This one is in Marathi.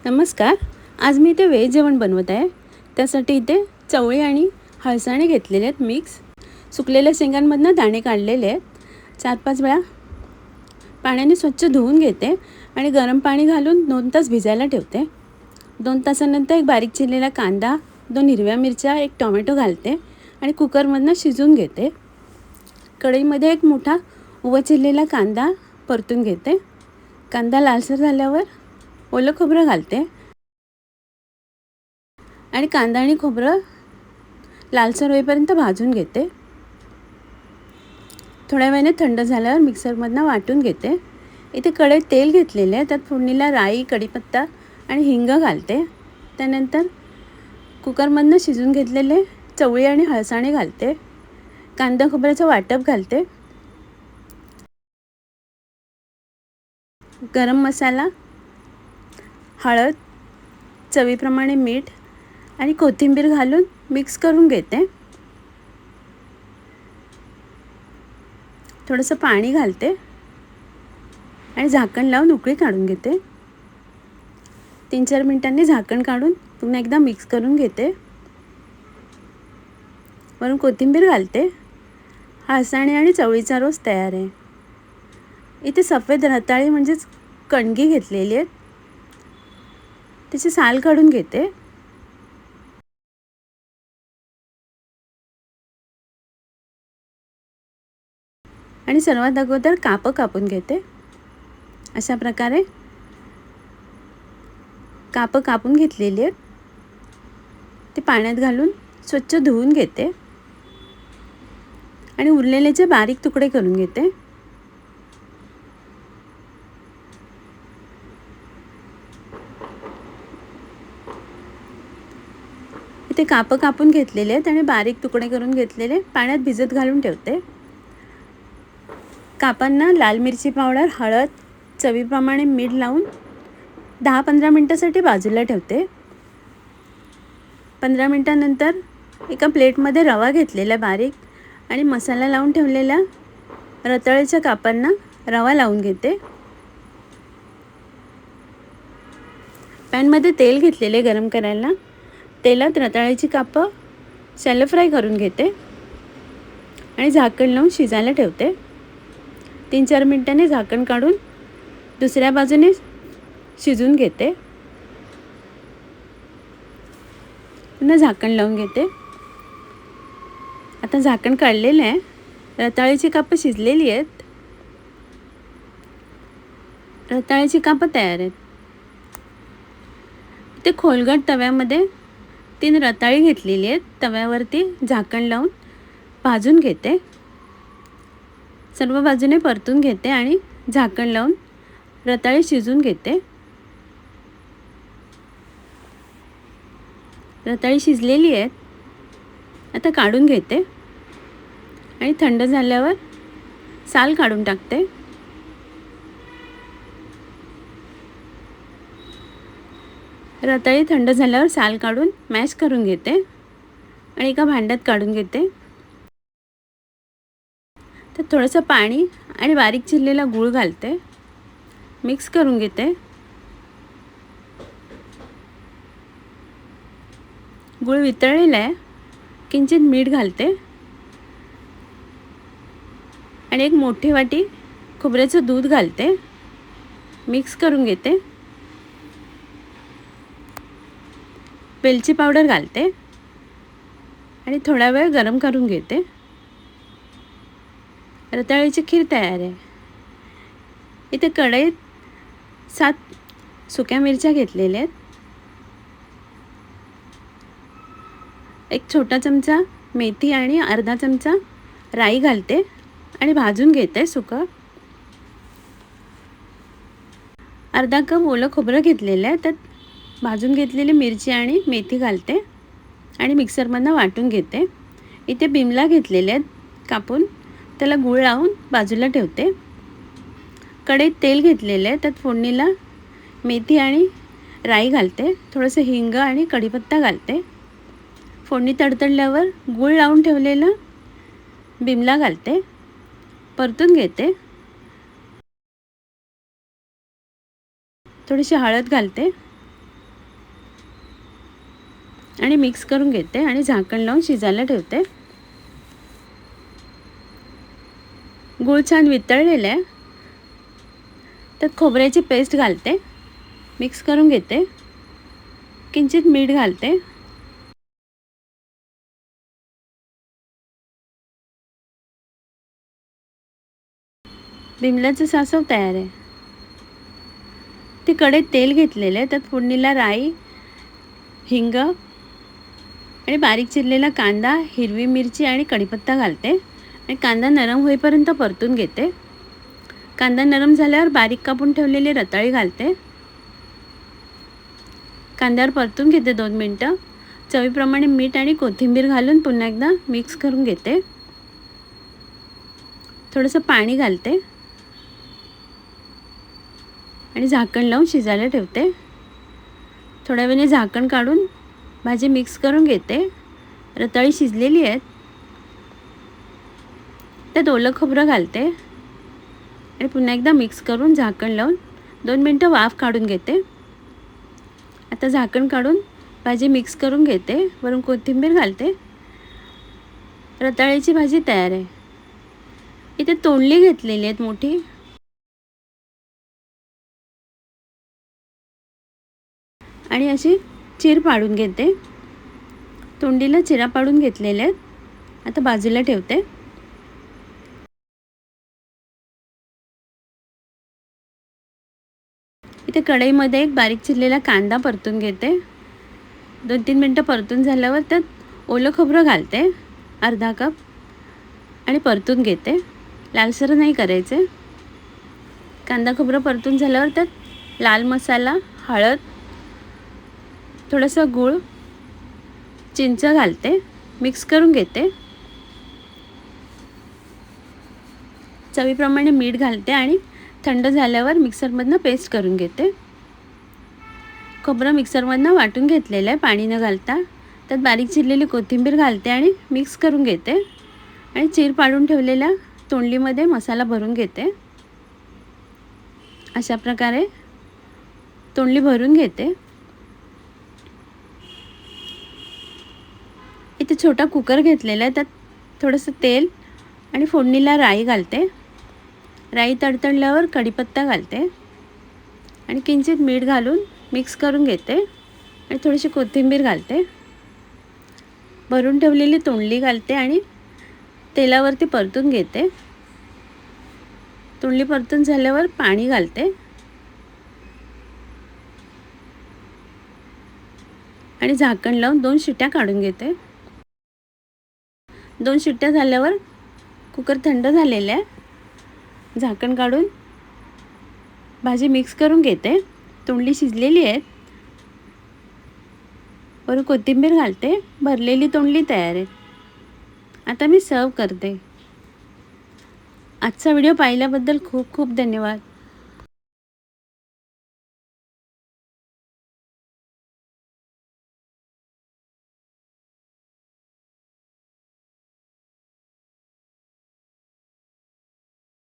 नमस्कार. आज मी इथे व्हेज जेवण बनवत आहे. त्यासाठी इथे चवळी आणि हळसाणे घेतलेले आहेत मिक्स. सुकलेल्या शेंगांमधनं दाणे काढलेले आहेत. 4-5 वेळा पाण्याने स्वच्छ धुवून घेते आणि गरम पाणी घालून 2 तास भिजायला ठेवते. 2 तासानंतर एक बारीक चिरलेला कांदा, 2 हिरव्या मिरच्या, 1 टोमॅटो घालते आणि कुकरमधनं शिजवून घेते. कढईमध्ये एक मोठा उभा चिरलेला कांदा परतून घेते. कांदा लालसर झाल्यावर ओलं खोबरं घालते आणि कांदा आणि खोबरं लालसर होईपर्यंत भाजून घेते. थोड्या वेळाने थंड झाल्यावर मिक्सरमधनं वाटून घेते. इथे कढईत तेल घेतलेले आहे. त्यात फोडणीला राई, कढीपत्ता आणि हिंग घालते. त्यानंतर कुकरमधनं शिजून घेतलेले चवळी आणि हळसाणे घालते. कांदा खोबऱ्याचं वाटप घालते. गरम मसाला, हळद, चवीप्रमाणे मीठ आणि कोथिंबीर घालून मिक्स करून घेते. थोडंसं पाणी घालते आणि झाकण लावून उकळी काढून घेते. 3-4 मिनिटांनी झाकण काढून पुन्हा एकदा मिक्स करून घेते. वरून कोथिंबीर घालते. हळसाणे आणि चवळीचा रोस तयार आहे. इथे सफेद रताळी म्हणजेच कणगी घेतलेली आहेत. त्याची साल काढून घेते. आणि सर्वात अगोदर कापं कापून घेते. अशा प्रकारे कापं कापून घेतलेली आहेत. ते पाण्यात घालून स्वच्छ धुवून घेते आणि उरलेलेचे बारीक तुकडे करून घेते. इथे कापं कापून घेतलेले आहेत आणि बारीक तुकडे करून घेतलेले पाण्यात भिजत घालून ठेवते. कापांना लाल मिरची पावडर, हळद, चवीप्रमाणे मीठ लावून 10-15 मिनटासाठी बाजूला ठेवते. 15 मिनटानंतर एका प्लेटमध्ये रवा घेतलेला बारीक आणि मसाला लावून ठेवलेल्या रताळीच्या कापांना रवा लावून घेते. पॅनमध्ये तेल घेतलेले गरम करायला. तेलात रताळीची कापं शॅलो फ्राय करून घेते आणि झाकण लावून शिजायला ठेवते. 3-4 मिनिटांनी झाकण काढून दुसऱ्या बाजूने शिजून घेते. पुन्हा झाकण लावून घेते. आता झाकण काढलेलं आहे. रताळीची कापं शिजलेली आहेत. रताळीची कापं तयार आहेत. ते खोलगट तव्यामध्ये 3 रताळी घेतलेली आहेत. तव्यावरती झाकण लावून भाजून घेते. सर्व बाजूने परतून घेते आणि झाकण लावून रताळी शिजून घेते. रताळी शिजलेली आहेत. आता काढून घेते आणि थंड झाल्यावर साल काढून टाकते. रताळी थंड झाल्यावर साल काढून मॅश करून घेते आणि एका भांड्यात काढून घेते. तर थोडंसं पाणी आणि बारीक चिरलेला गूळ घालते. मिक्स करून घेते. गूळ वितळलेला आहे. किंचित मीठ घालते आणि एक मोठी वाटी खोबऱ्याचं दूध घालते. मिक्स करून घेते. वेलची पावडर घालते आणि थोडा वेळ गरम करून घेते. रताळीची खीर तयार आहे. इथे कढईत 7 सुक्या मिरच्या घेतलेल्या आहेत. 1 छोटा चमचा मेथी आणि अर्धा चमचा राई घालते आणि भाजून घेते सुकं. अर्धा कप ओलं खोबरं घेतलेलं आहे. त्यात भाजून घेतलेली मिरची आणि मेथी घालते आणि मिक्सरमधनं वाटून घेते. इथे बिमला घेतलेले आहेत कापून. त्याला गूळ लावून बाजूला ठेवते. कढईत तेल घेतलेलं आहे. त्यात फोडणीला मेथी आणि राई घालते. थोडंसं हिंग आणि कढीपत्ता घालते. फोडणी तडतडल्यावर गूळ लावून ठेवलेलं बिमला घालते. परतून घेते. थोडीशी हळद घालते आणि मिक्स करून घेते आणि झाकण लावून शिजायला ठेवते. गूळ छान वितळलेला आहे. त्यात खोबऱ्याची पेस्ट घालते, मिक्स करून घेते. किंचित मीठ घालते. बिमलाचं सासव तयार आहे. ती कढईत तेल घेतलेलं आहे. त्यात फोडणीला राई, हिंग आणि बारीक चिरलेला कांदा, हिरवी मिरची आणि कढीपत्ता घालते आणि कांदा नरम होईपर्यंत परतून घेते. कांदा नरम झाल्यावर बारीक कापून ठेवलेली रताळी घालते. कांद्यावर परतून घेते 2 मिनटं. चवीप्रमाणे मीठ आणि कोथिंबीर घालून पुन्हा एकदा मिक्स करून घेते. थोडंसं पाणी घालते आणि झाकण लावून शिजायला ठेवते. थोड्या वेळाने झाकण काढून भाजी मिक्स करून घेते. रताळी शिजलेली आहेत. त्यात ओलं खोबरं घालते आणि पुन्हा एकदा मिक्स करून झाकण लावून 2 मिनटं वाफ काढून घेते. आता झाकण काढून भाजी मिक्स करून घेते. वरून कोथिंबीर घालते. रताळ्याची भाजी तयार आहे. इथे तोंडली घेतलेली आहेत मोठी आणि अशी चीर पाडून घेते. तोंडीला चिरा पाडून घेतलेल्या आहेत. आता बाजूला ठेवते. इथे कढईमध्ये एक बारीक चिरलेला कांदा परतून घेते. 2-3 मिनटं परतून झाल्यावर त्यात ओलं खोबरं घालते, अर्धा कप, आणि परतून घेते. लालसर नाही करायचे. कांदा खोबरं परतून झाल्यावर त्यात लाल मसाला, हळद, थोडंसं गूळ, चिंच घालते. मिक्स करून घेते. चवीप्रमाणे मीठ घालते आणि थंड झाल्यावर मिक्सरमधनं पेस्ट करून घेते. खोबरं मिक्सरमधनं वाटून घेतलेलं आहे पाणी न घालता. त्यात बारीक चिरलेली कोथिंबीर घालते आणि मिक्स करून घेते आणि चीर पाडून ठेवलेल्या तोंडलीमध्ये मसाला भरून घेते. अशा प्रकारे तोंडली भरून घेते. इथे छोटा कुकर घेतलेला आहे. त्यात थोडंसं तेल आणि फोडणीला राई घालते. राई तडतडल्यावर कढीपत्ता घालते आणि किंचित मीठ घालून मिक्स करून घेते आणि थोडीशी कोथिंबीर घालते. भरून ठेवलेली तोंडली घालते आणि तेलावरती परतून घेते. तोंडली परतून झाल्यावर पाणी घालते आणि झाकण लावून 2 शिट्ट्या काढून घेते. 2 शिट्ट्या झाल्यावर कुकर थंड झालेला आहे. झाकण काढून भाजी मिक्स करून घेते. तोंडली शिजलेली आहे. वरून कोथिंबीर घालते. भरलेली तोंडली तयार आहे. आता मी सर्व करते. आजचा व्हिडिओ पाहिल्याबद्दल खूप खूप धन्यवाद.